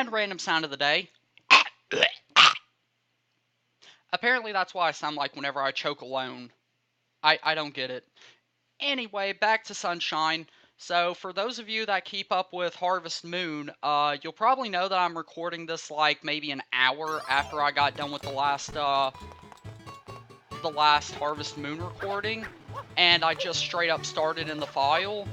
And random sound of the day. Apparently that's why I sound like whenever I choke alone. I don't get it. Anyway, back to Sunshine. So, for those of you that keep up with Harvest Moon, you'll probably know that I'm recording this like maybe an hour after I got done with the last Harvest Moon recording, and I just straight up started in the file,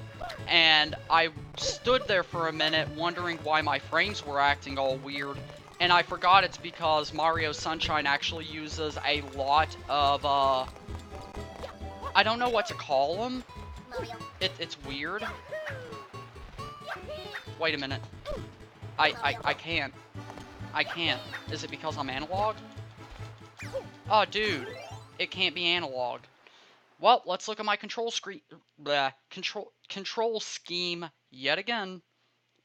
and I stood there for a minute wondering why my frames were acting all weird, and I forgot it's because Mario Sunshine actually uses a lot of, I don't know what to call them. It's weird. Wait a minute. I can't. I can't. Is it because I'm analog? Oh, dude. It can't be analog. Well, let's look at my control screen. Control scheme yet again.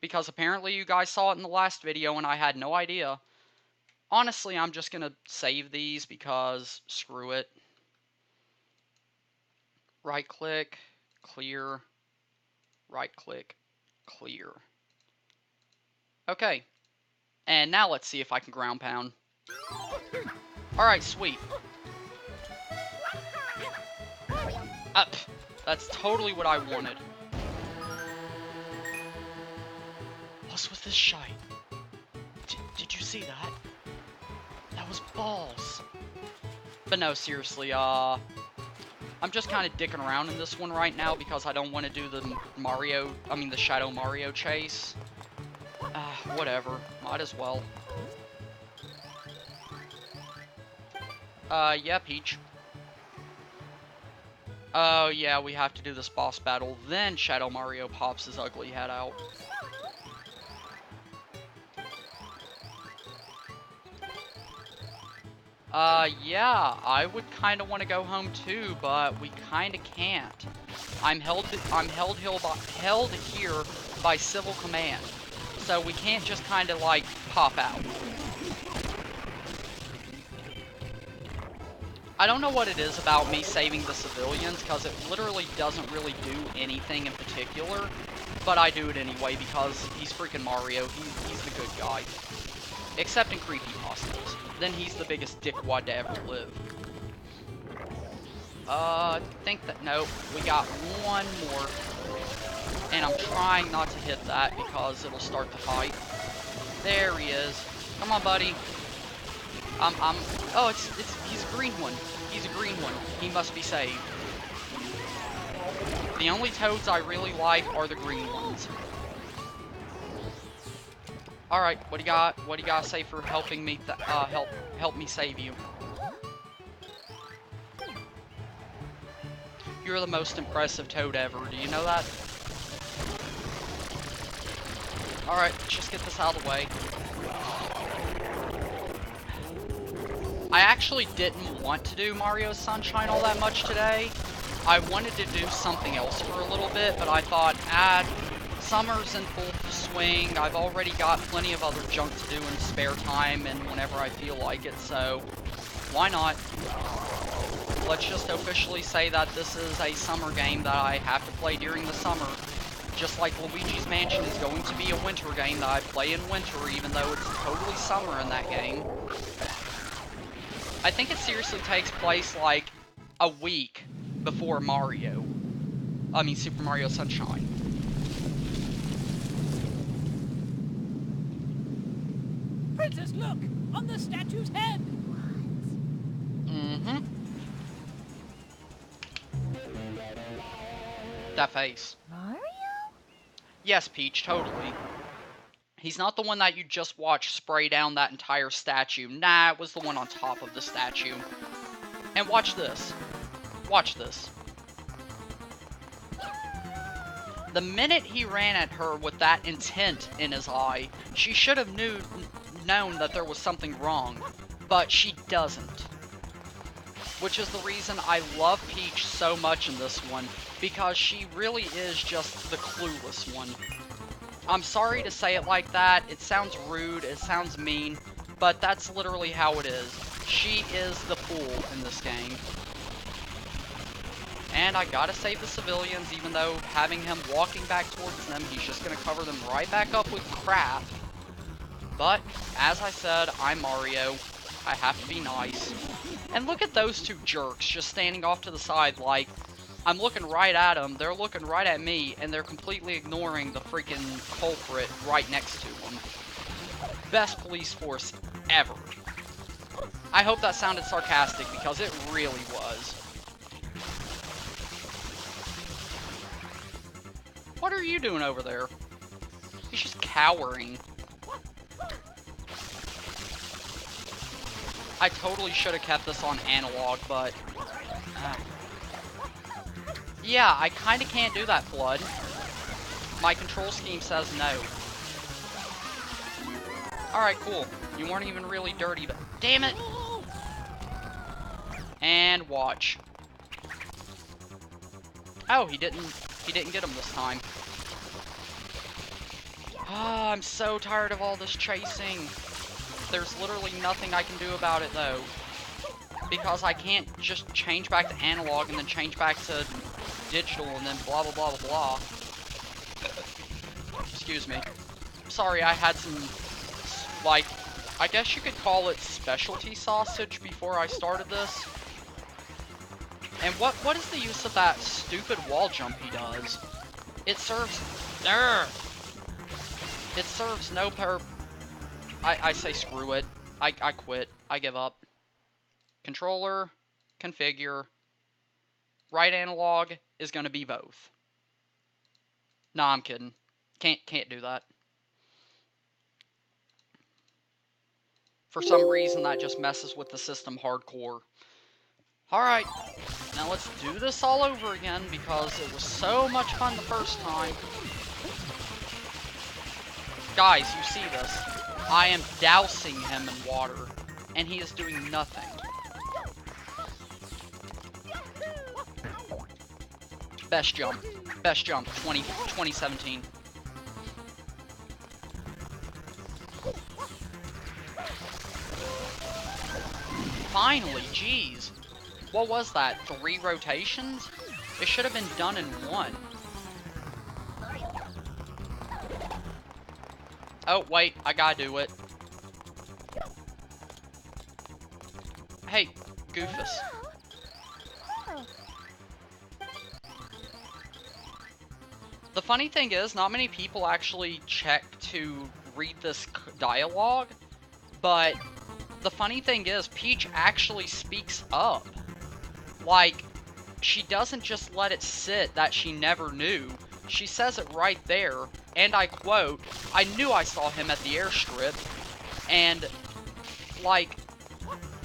Because apparently you guys saw it in the last video and I had no idea. Honestly, I'm just gonna save these because screw it. Right click, clear. Right click, clear. Okay. And now let's see if I can ground pound. Alright, sweet. Up. That's totally what I wanted. What's with this shite? Did you see that? That was balls. But no, seriously, I'm just kind of dicking around in this one right now because I don't want to do the the Shadow Mario chase. Whatever. Might as well. Yeah, Peach. Oh, yeah, we have to do this boss battle. Then Shadow Mario pops his ugly head out. Yeah, I would kind of want to go home too, but we kind of can't. I'm held here by civil command, so we can't just kind of like pop out. I don't know what it is about me saving the civilians, because it literally doesn't really do anything in particular, but I do it anyway because he's freaking Mario. He's the good guy. Except in creepypastas. Then he's the biggest dickwad to ever live. Nope, we got one more. And I'm trying not to hit that because it'll start the fight. There he is. Come on, buddy. Oh, he's a green one. He's a green one. He must be saved. The only toads I really like are the green ones. Alright, what do you got? What do you got to say for helping me, help me save you? You're the most impressive toad ever. Do you know that? Alright, let's just get this out of the way. I actually didn't want to do Mario Sunshine all that much today. I wanted to do something else for a little bit, but I thought, summer's in full swing. I've already got plenty of other junk to do in spare time and whenever I feel like it, so why not? Let's just officially say that this is a summer game that I have to play during the summer. Just like Luigi's Mansion is going to be a winter game that I play in winter, even though it's totally summer in that game. I think it seriously takes place like a week before Super Mario Sunshine. Princess, look! On the statue's head! Mm-hmm. That face. Mario? Yes, Peach, totally. He's not the one that you just watched spray down that entire statue. Nah, it was the one on top of the statue. And watch this. Watch this. The minute he ran at her with that intent in his eye, she should have known that there was something wrong. But she doesn't. Which is the reason I love Peach so much in this one, because she really is just the clueless one. I'm sorry to say it like that, it sounds rude, it sounds mean, but that's literally how it is. She is the fool in this game. And I gotta save the civilians, even though having him walking back towards them, he's just gonna cover them right back up with crap. But, as I said, I'm Mario. I have to be nice. And look at those two jerks just standing off to the side like, I'm looking right at them, they're looking right at me, and they're completely ignoring the freaking culprit right next to them. Best police force ever. I hope that sounded sarcastic, because it really was. What are you doing over there? He's just cowering. I totally should have kept this on analog, but... yeah, I kind of can't do that, Flood. My control scheme says no. Alright, cool. You weren't even really dirty, but... damn it! And watch. Oh, he didn't get him this time. Ah, I'm so tired of all this chasing. There's literally nothing I can do about it, though. Because I can't just change back to analog and then change back to digital and then blah, blah, blah, blah, blah. Excuse me. Sorry, I had some, like, I guess you could call it specialty sausage before I started this. And what is the use of that stupid wall jump he does? It serves... it serves no I say screw it. I quit. I give up. Controller, configure. Right analog is going to be both. Nah, I'm kidding. Can't do that. For some reason, that just messes with the system hardcore. Alright, now let's do this all over again, because it was so much fun the first time. Guys, you see this. I am dousing him in water, and he is doing nothing. Best jump, 2017. Finally, jeez. What was that, 3 rotations? It should have been done in 1. Oh, wait, I gotta do it. Hey, Goofus. The funny thing is, not many people actually check to read this dialogue, but the funny thing is, Peach actually speaks up. Like, she doesn't just let it sit that she never knew. She says it right there, and I quote, "I knew I saw him at the airstrip," and, like,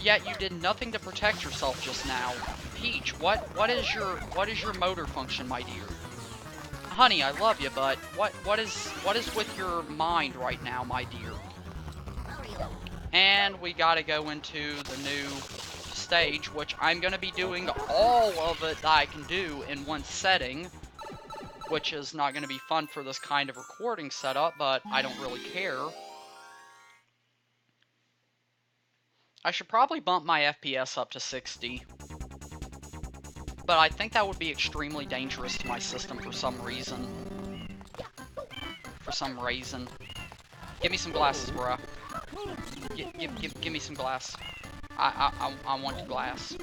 yet you did nothing to protect yourself just now. Peach, what is your motor function, my dear? Honey, I love you, but what is with your mind right now, my dear? And we gotta go into the new stage, which I'm gonna be doing all of it that I can do in one setting, which is not gonna be fun for this kind of recording setup, but I don't really care. I should probably bump my FPS up to 60. But I think that would be extremely dangerous to my system for some reason. Give me some glasses, bruh. Give me some glass. I want glass.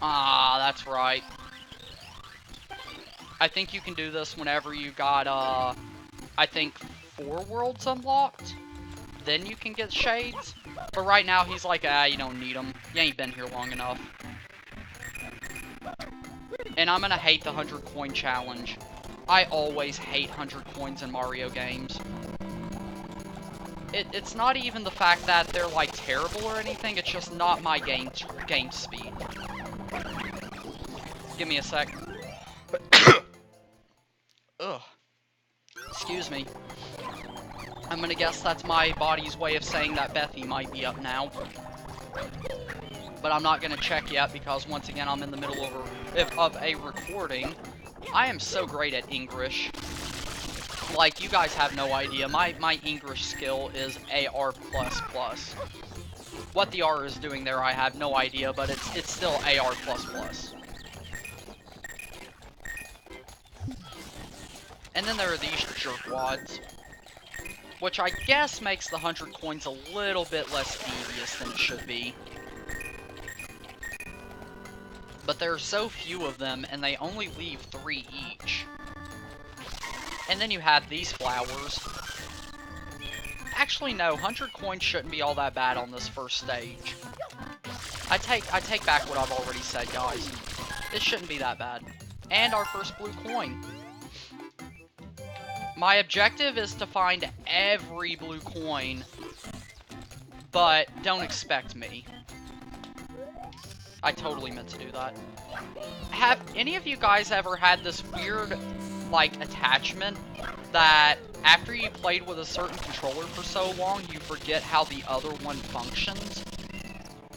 Ah, that's right. I think you can do this whenever you got, I think 4 worlds unlocked. Then you can get shades. But right now, he's like, you don't need them. You ain't been here long enough. And I'm gonna hate the 100 coin challenge. I always hate 100 coins in Mario games. It's not even the fact that they're, like, terrible or anything. It's just not my game speed. Give me a sec. Ugh. Excuse me. I'm gonna guess that's my body's way of saying that Bethy might be up now. But I'm not gonna check yet because, once again, I'm in the middle of a recording. I am so great at English. Like, you guys have no idea. My English skill is AR++. What the R is doing there, I have no idea, but it's still AR++. And then there are these jerkwads, which I guess makes the 100 coins a little bit less devious than it should be. But there are so few of them, and they only leave 3 each. And then you have these flowers. Actually, no, 100 coins shouldn't be all that bad on this first stage. I take back what I've already said, guys. This shouldn't be that bad. And our first blue coin. My objective is to find every blue coin, but don't expect me. I totally meant to do that. Have any of you guys ever had this weird, like, attachment that after you played with a certain controller for so long, you forget how the other one functions?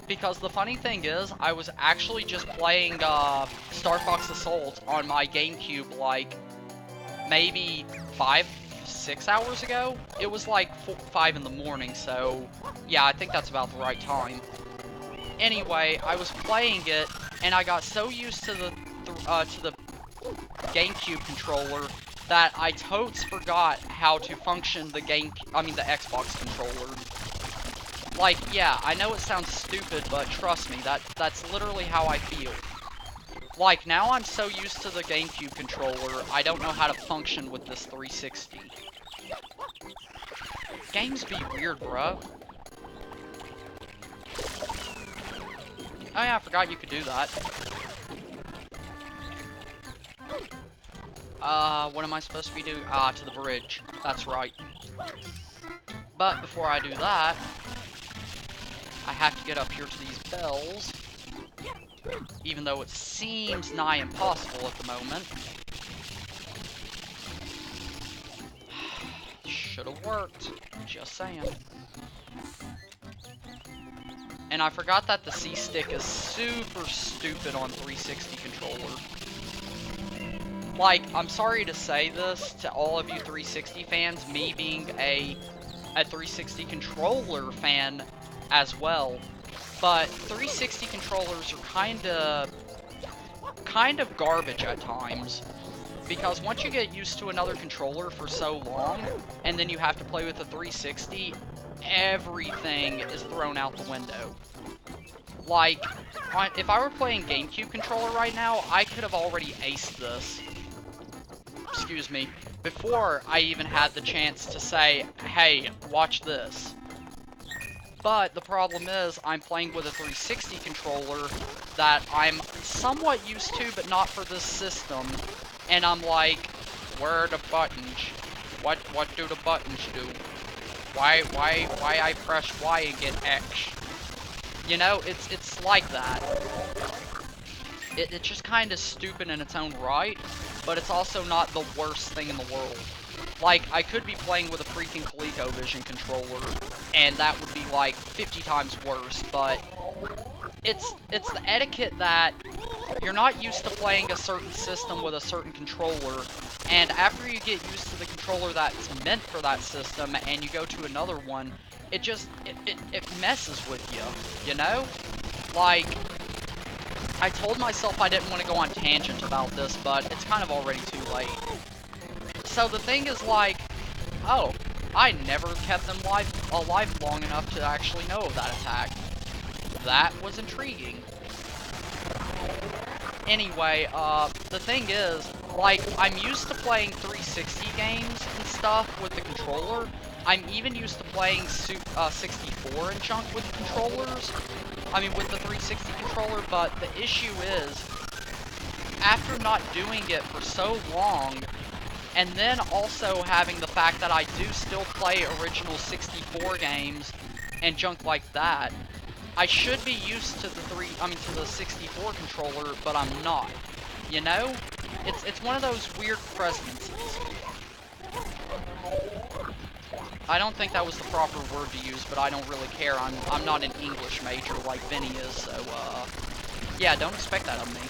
Because the funny thing is, I was actually just playing Star Fox Assault on my GameCube, like, maybe 5-6 hours ago? It was like 5 in the morning, so yeah, I think that's about the right time. Anyway, I was playing it, and I got so used to the GameCube controller that I totes forgot how to function the Xbox controller. Like, yeah, I know it sounds stupid, but trust me, that's literally how I feel. Like, now I'm so used to the GameCube controller, I don't know how to function with this 360. Games be weird, bro. Oh yeah, I forgot you could do that. What am I supposed to be doing? Ah, to the bridge. That's right. But before I do that, I have to get up here to these bells. Even though it seems nigh impossible at the moment. Should've worked. Just saying. And I forgot that the C-Stick is super stupid on 360 controller. Like, I'm sorry to say this to all of you 360 fans, me being a 360 controller fan as well, but 360 controllers are kind of garbage at times. Because once you get used to another controller for so long, and then you have to play with a 360, everything is thrown out the window. Like, if I were playing GameCube controller right now, I could have already aced this. Excuse me. Before I even had the chance to say, hey, watch this. But the problem is, I'm playing with a 360 controller that I'm somewhat used to, but not for this system. And I'm like, where are the buttons? What do the buttons do? Why I press Y and get X? You know, it's like that. It's just kind of stupid in its own right, but it's also not the worst thing in the world. Like, I could be playing with a freaking ColecoVision controller, and that would be like 50 times worse, but it's the etiquette that you're not used to playing a certain system with a certain controller, and after you get used to the controller that's meant for that system, and you go to another one, it messes with you, you know? Like, I told myself I didn't want to go on tangent about this, but it's kind of already too late. So the thing is like, oh, I never kept them alive long enough to actually know of that attack. That was intriguing. Anyway, the thing is, like, I'm used to playing 360 games and stuff with the controller. I'm even used to playing 64 and junk with controllers. I mean, with the 360 controller, but the issue is, after not doing it for so long, and then also having the fact that I do still play original 64 games and junk like that, I should be used to the 64 controller, but I'm not. You know? It's one of those weird presidencies. I don't think that was the proper word to use, but I don't really care. I'm not an English major like Vinny is, so yeah, don't expect that of me.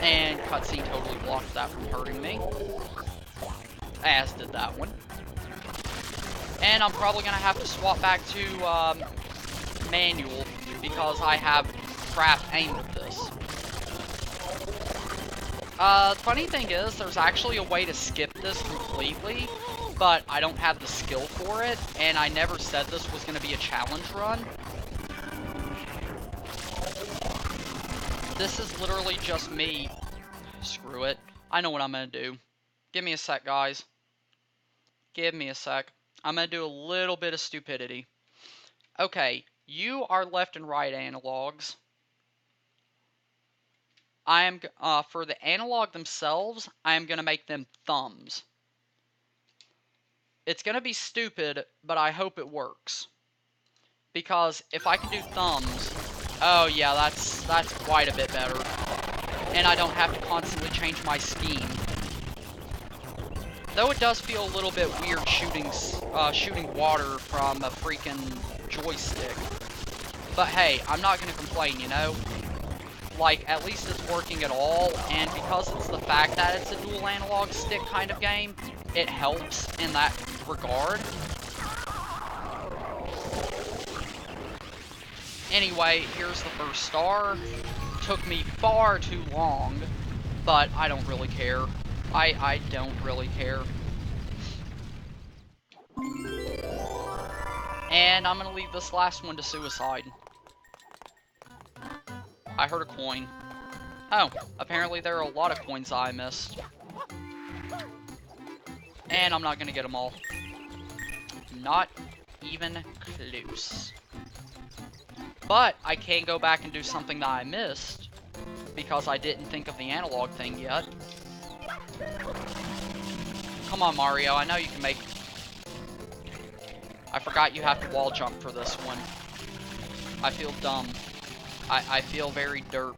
And cutscene totally blocked that from hurting me. As did that one. And I'm probably gonna have to swap back to manual because I have crap aim with this. Funny thing is, there's actually a way to skip this completely, but I don't have the skill for it, and I never said this was going to be a challenge run. This is literally just me. Screw it. I know what I'm going to do. Give me a sec, guys. Give me a sec. I'm going to do a little bit of stupidity. Okay, you are left and right analogs. I am, for the analog themselves, I am going to make them thumbs. It's going to be stupid, but I hope it works. Because if I can do thumbs, oh yeah, that's quite a bit better. And I don't have to constantly change my scheme. Though it does feel a little bit weird shooting water from a freaking joystick. But hey, I'm not going to complain, you know? Like, at least it's working at all, and because it's the fact that it's a dual analog stick kind of game, it helps in that regard. Anyway, here's the first star. Took me far too long, but I don't really care. I don't really care. And I'm gonna leave this last one to suicide. I heard a coin. Oh, apparently there are a lot of coins I missed. And I'm not gonna get them all. Not even close. But I can go back and do something that I missed, because I didn't think of the analog thing yet. Come on, Mario, I know you can make... I forgot you have to wall jump for this one. I feel dumb. I feel very derp.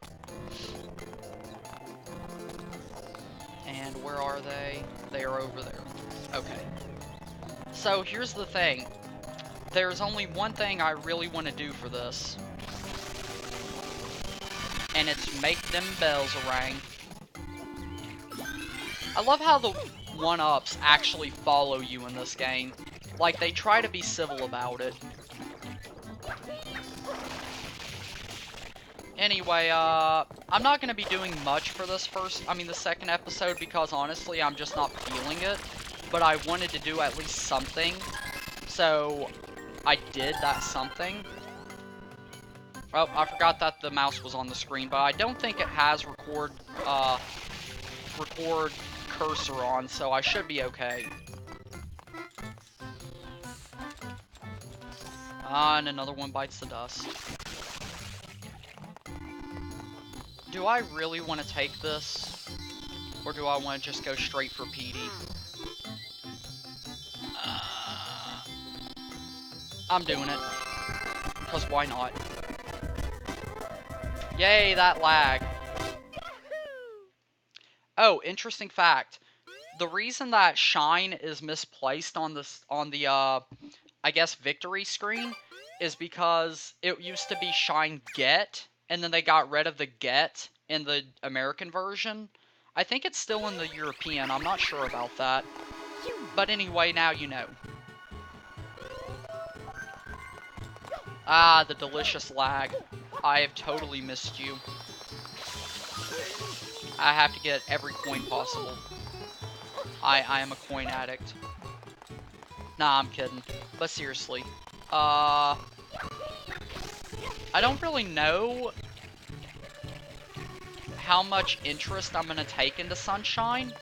And where are they? They are over there. Okay. So here's the thing. There's only one thing I really want to do for this. And it's make them bells ring. I love how the one-ups actually follow you in this game. Like, they try to be civil about it. Anyway, I'm not going to be doing much for this the second episode, because honestly, I'm just not feeling it. But I wanted to do at least something. So, I did that something. Oh, I forgot that the mouse was on the screen, but I don't think it has record cursor on, so I should be okay. And another one bites the dust. Do I really want to take this? Or do I want to just go straight for PD? I'm doing it. Because why not? Yay, that lag. Oh, interesting fact. The reason that shine is misplaced on the I guess victory screen is because it used to be shine get, and then they got rid of the get in the American version. I think it's still in the European, I'm not sure about that. But anyway, now you know. Ah, the delicious lag. I have totally missed you. I have to get every coin possible. I am a coin addict. Nah, I'm kidding. But seriously. I don't really know how much interest I'm going to take into Sunshine.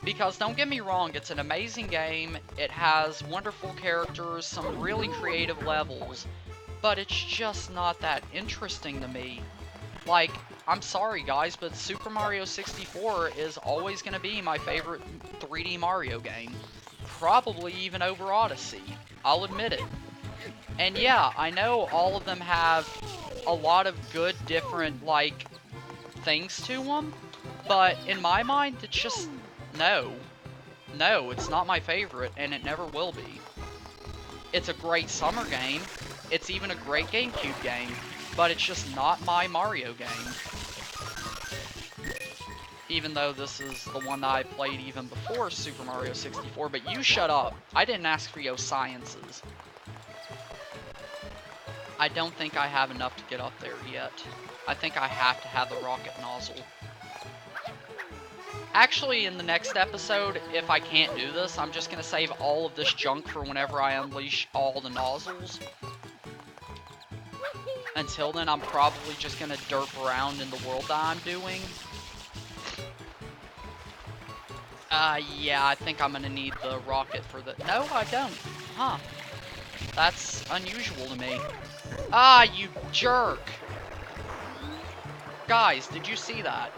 Because, don't get me wrong, it's an amazing game. It has wonderful characters, some really creative levels. But it's just not that interesting to me. Like, I'm sorry guys, but Super Mario 64 is always going to be my favorite 3D Mario game. Probably even over Odyssey. I'll admit it. And yeah, I know all of them have a lot of good, different, like, things to them. But in my mind, it's just, no. No, it's not my favorite, and it never will be. It's a great summer game. It's even a great GameCube game. But it's just not my Mario game. Even though this is the one that I played even before Super Mario 64. But you shut up. I didn't ask for your sciences. I don't think I have enough to get up there yet. I think I have to have the rocket nozzle. Actually, in the next episode, if I can't do this, I'm just going to save all of this junk for whenever I unleash all the nozzles. Until then, I'm probably just going to derp around in the world that I'm doing. Yeah, I think I'm going to need the rocket for the... No, I don't. Huh. That's unusual to me. Ah, you jerk! Guys, did you see that?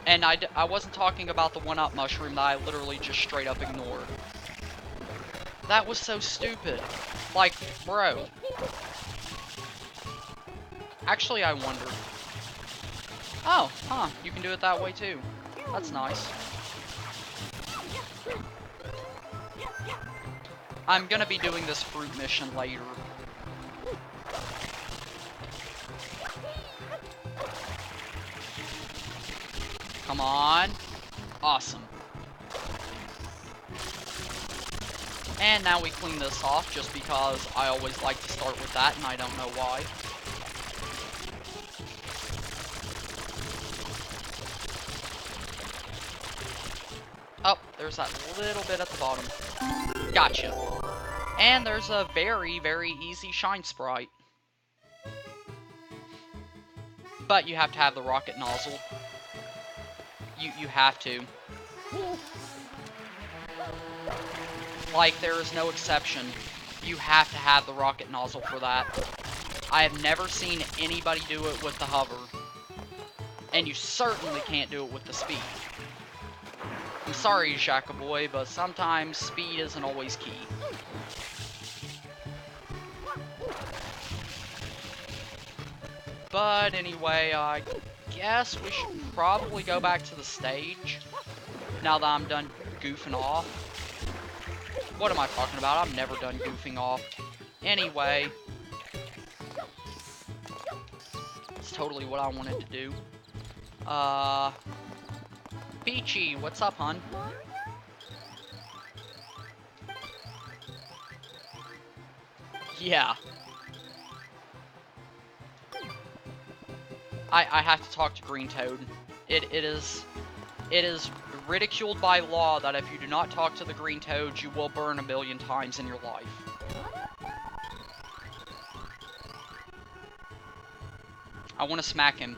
And I wasn't talking about the one-up mushroom that I literally just straight up ignored. That was so stupid. Like, bro. Actually, I wonder. Oh, huh. You can do it that way, too. That's nice. I'm gonna be doing this fruit mission later. Come on. Awesome. And now we clean this off just because I always like to start with that and I don't know why. Oh, there's that little bit at the bottom. Gotcha. And there's a very, very easy shine sprite. But you have to have the rocket nozzle. You have to. Like, there is no exception. You have to have the rocket nozzle for that. I have never seen anybody do it with the hover. And you certainly can't do it with the speed. I'm sorry, Shaka Boy, but sometimes speed isn't always key. But anyway, I guess we should probably go back to the stage. Now that I'm done goofing off. What am I talking about? I'm never done goofing off. Anyway. It's totally what I wanted to do. Peachy, what's up, hun? Yeah. I have to talk to Green Toad. It is ridiculed by law that if you do not talk to the Green Toad, you will burn 1,000,000 times in your life. I want to smack him.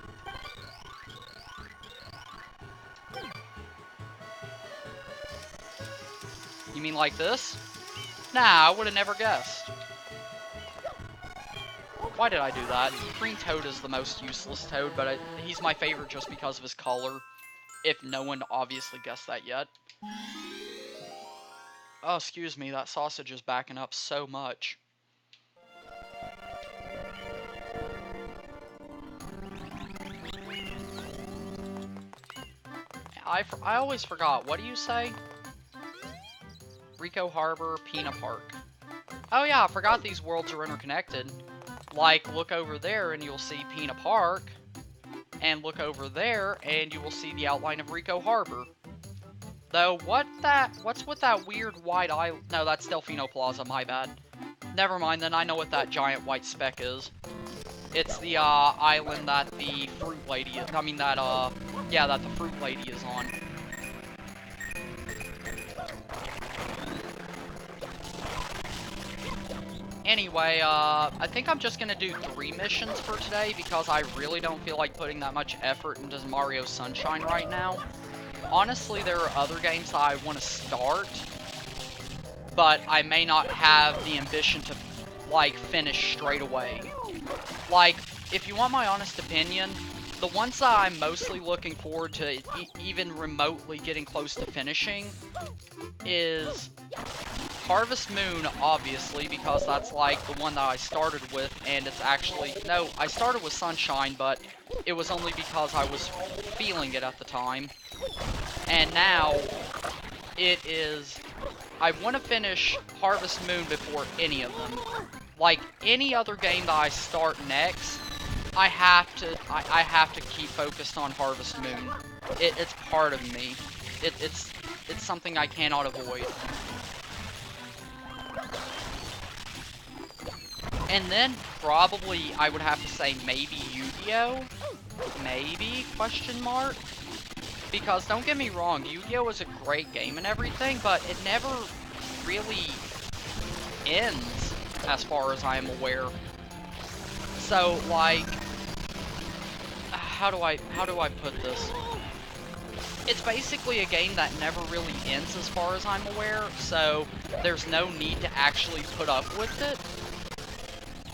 You mean like this? Nah, I would have never guessed. Why did I do that? Green Toad is the most useless Toad, but he's my favorite just because of his color. If no one obviously guessed that yet. Oh, excuse me, that sausage is backing up so much. I always forgot. What do you say? Rico Harbor, Pina Park. Oh yeah, I forgot these worlds are interconnected. Like, look over there and you'll see Pina Park. And look over there and you will see the outline of Rico Harbor. Though, what's with that weird white island? No, that's Delfino Plaza, my bad. Never mind, then I know what that giant white speck is. It's the, island that the fruit lady is, I mean, that the fruit lady is on. Anyway, I think I'm just gonna do 3 missions for today because I really don't feel like putting that much effort into Mario Sunshine right now. Honestly, there are other games that I want to start, but I may not have the ambition to, like, finish straight away. Like, if you want my honest opinion, the ones that I'm mostly looking forward to even remotely getting close to finishing is Harvest Moon, obviously, because that's like the one that I started with, and it's actually, no, I started with Sunshine, but it was only because I was feeling it at the time. And now, it is, I want to finish Harvest Moon before any of them. Like, any other game that I start next, I have to keep focused on Harvest Moon. It's part of me. It's something I cannot avoid. And then, probably, I would have to say maybe Yu-Gi-Oh? Maybe? Question mark? Because don't get me wrong, Yu-Gi-Oh! Is a great game and everything, but it never really ends, as far as I am aware. So, like, how do I put this? It's basically a game that never really ends as far as I'm aware, so there's no need to actually put up with it.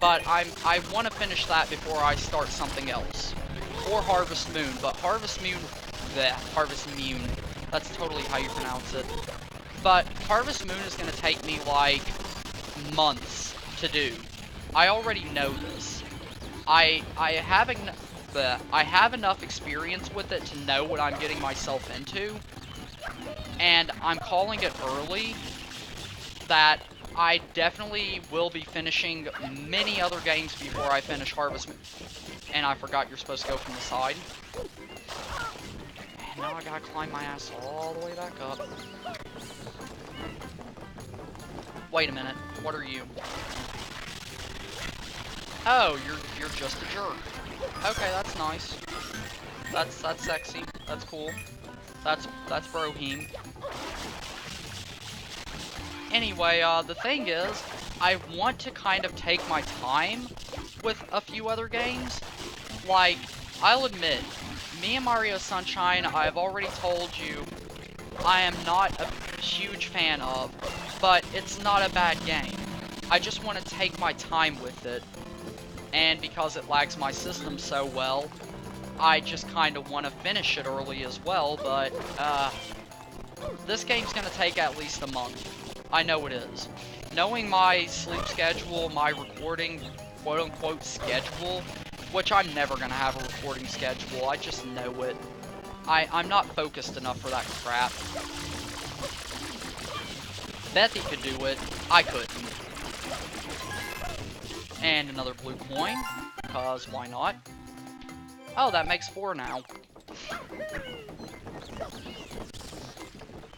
But I want to finish that before I start something else. Or Harvest Moon, but Harvest Moon, that's totally how you pronounce it. But Harvest Moon is going to take me, like, months to do. I already know this. I have enough experience with it to know what I'm getting myself into, and I'm calling it early that I definitely will be finishing many other games before I finish Harvest Moon. And I forgot you're supposed to go from the side. And now I gotta climb my ass all the way back up. Wait a minute, what are you? Oh, you're just a jerk. Okay, that's nice. That's sexy. That's cool. That's Brohim. Anyway, the thing is, I want to kind of take my time with a few other games. Like, I'll admit, me and Mario Sunshine, I've already told you, I am not a huge fan of, but it's not a bad game. I just want to take my time with it. And because it lags my system so well, I just kind of want to finish it early as well, but, this game's gonna take at least a month. I know it is. Knowing my sleep schedule, my recording, quote-unquote, schedule, which I'm never gonna have a recording schedule, I just know it. I'm not focused enough for that crap. Bethy could do it, I couldn't. And another blue coin, because why not? Oh, that makes 4 now.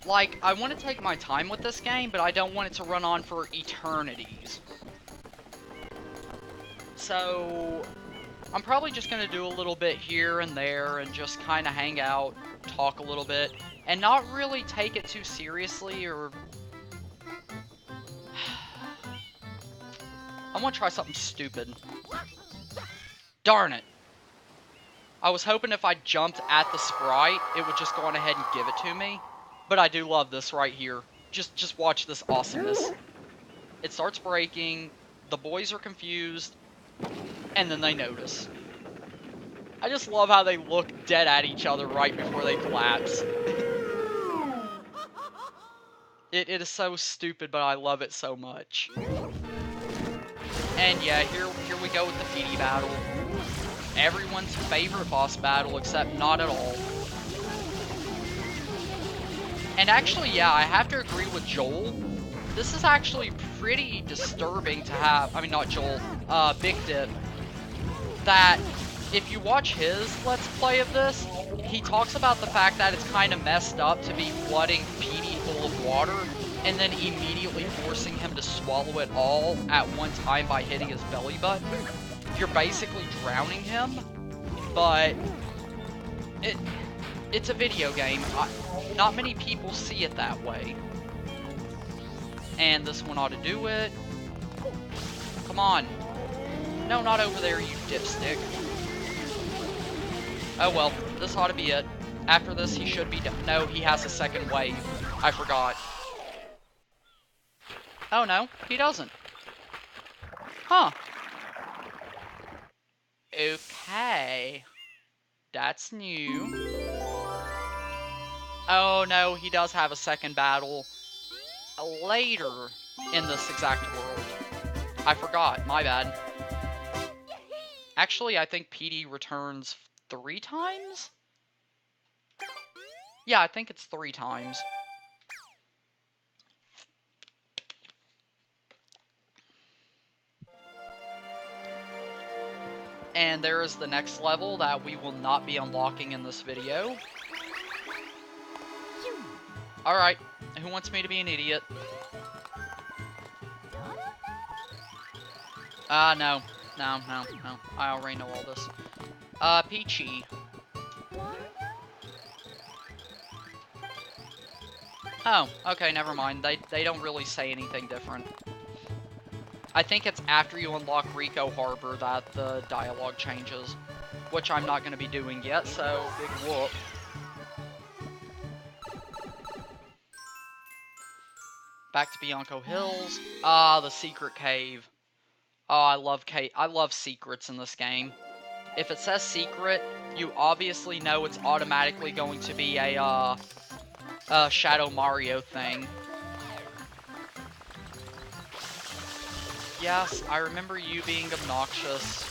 Like, I want to take my time with this game, but I don't want it to run on for eternities. So, I'm probably just going to do a little bit here and there, and just kind of hang out, talk a little bit, and not really take it too seriously, or... I want to try something stupid. Darn it! I was hoping if I jumped at the sprite, it would just go on ahead and give it to me. But I do love this right here. Just watch this awesomeness. It starts breaking, the boys are confused, and then they notice. I just love how they look dead at each other right before they collapse. It is so stupid, but I love it so much. And yeah, here we go with the PD battle. Everyone's favorite boss battle, except not at all. And actually, yeah, I have to agree with Joel. This is actually pretty disturbing to have, I mean, not Joel, Big Dip. That, if you watch his Let's Play of this, he talks about the fact that it's kind of messed up to be flooding PD full of water, and then immediately forcing him to swallow it all at one time by hitting his belly button. You're basically drowning him, but it's a video game. Not many people see it that way. And this one ought to do it. Come on. No, not over there, you dipstick. Oh well, this ought to be it. After this, he should be done. No, he has a second wave. I forgot. Oh no, he doesn't. Huh. Okay. That's new. Oh no, he does have a second battle later in this exact world. I forgot, my bad. Actually, I think PD returns 3 times? Yeah, I think it's 3 times. And there is the next level that we will not be unlocking in this video. Alright, who wants me to be an idiot? No. No. I already know all this. Peachy. Oh, okay, never mind. They don't really say anything different. I think it's after you unlock Rico Harbor that the dialogue changes, which I'm not going to be doing yet, so big whoop. Back to Bianco Hills. Ah, the secret cave. Oh, I love secrets in this game. If it says secret, you obviously know it's automatically going to be a Shadow Mario thing. Yes, I remember you being obnoxious.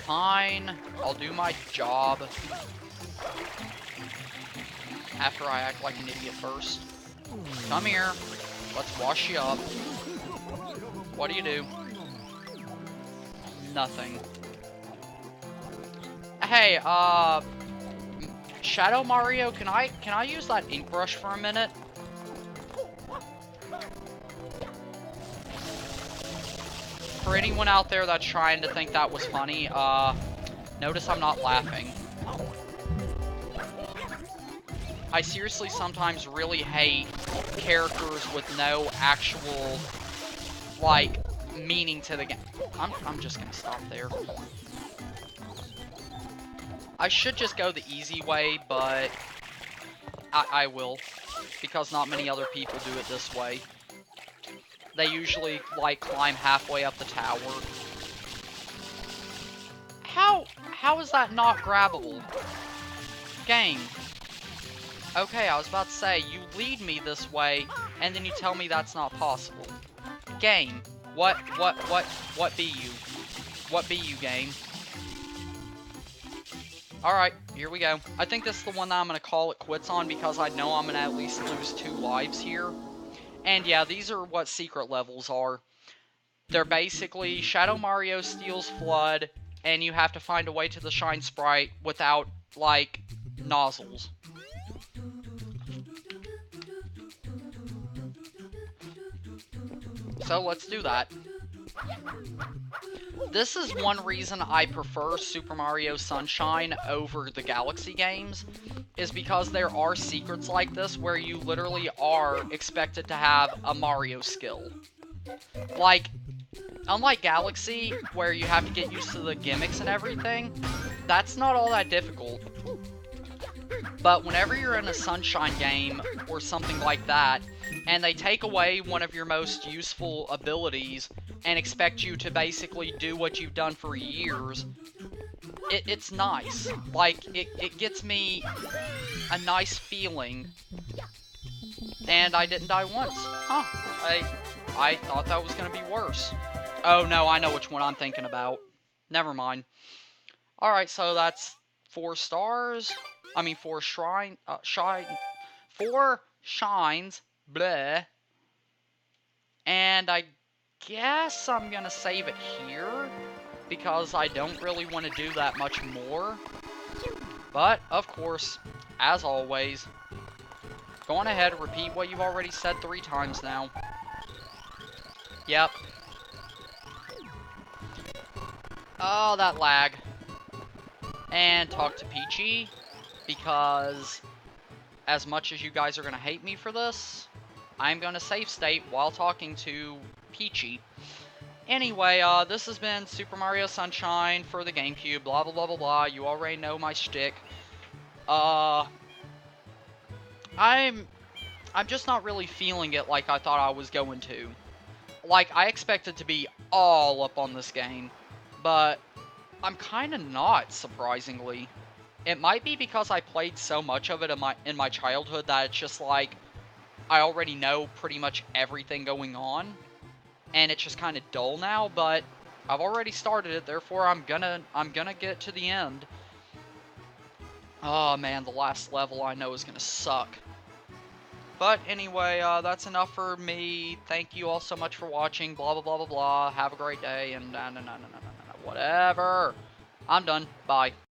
Fine, I'll do my job. After I act like an idiot first. Come here. Let's wash you up. What do you do? Nothing. Hey, Shadow Mario, can I use that ink brush for a minute? For anyone out there that's trying to think that was funny, notice I'm not laughing. I seriously sometimes really hate characters with no actual, like, meaning to the game. I'm just gonna stop there. I should just go the easy way, but I will, because not many other people do it this way. They usually, like, climb halfway up the tower. How is that not grabbable? Game. Okay, I was about to say, you lead me this way, and then you tell me that's not possible. Game. What be you? What be you, game? Alright, here we go. I think this is the one that I'm going to call it quits on, because I know I'm going to at least lose 2 lives here. And yeah, these are what secret levels are. They're basically Shadow Mario steals Flood, and you have to find a way to the Shine Sprite without, like, nozzles. So let's do that. This is one reason I prefer Super Mario Sunshine over the Galaxy games, is because there are secrets like this where you literally are expected to have a Mario skill. Like, unlike Galaxy, where you have to get used to the gimmicks and everything, that's not all that difficult. But whenever you're in a Sunshine game, or something like that, and they take away one of your most useful abilities, and expect you to basically do what you've done for years, it's nice. Like, it gets me a nice feeling. And I didn't die once. Huh. I thought that was going to be worse. Oh no, I know which one I'm thinking about. Never mind. Alright, so that's 4 stars. I mean, 4 shine, 4 shines. Bleh. And I guess I'm going to save it here, because I don't really want to do that much more. But, of course, as always, go on ahead and repeat what you've already said 3 times now. Yep. Oh, that lag. And talk to Peachy, because as much as you guys are going to hate me for this, I'm going to save state while talking to Peachy. Anyway, this has been Super Mario Sunshine for the GameCube, blah blah blah blah blah, you already know my shtick. I'm just not really feeling it like I thought I was going to. Like, I expected to be all up on this game, but I'm kind of not, surprisingly. It might be because I played so much of it in my childhood that it's just like, I already know pretty much everything going on, and it's just kind of dull now, but I've already started it, therefore I'm gonna get to the end. Oh man, the last level I know is gonna suck. But anyway, that's enough for me. Thank you all so much for watching, blah blah blah blah blah, have a great day, and whatever. I'm done, bye.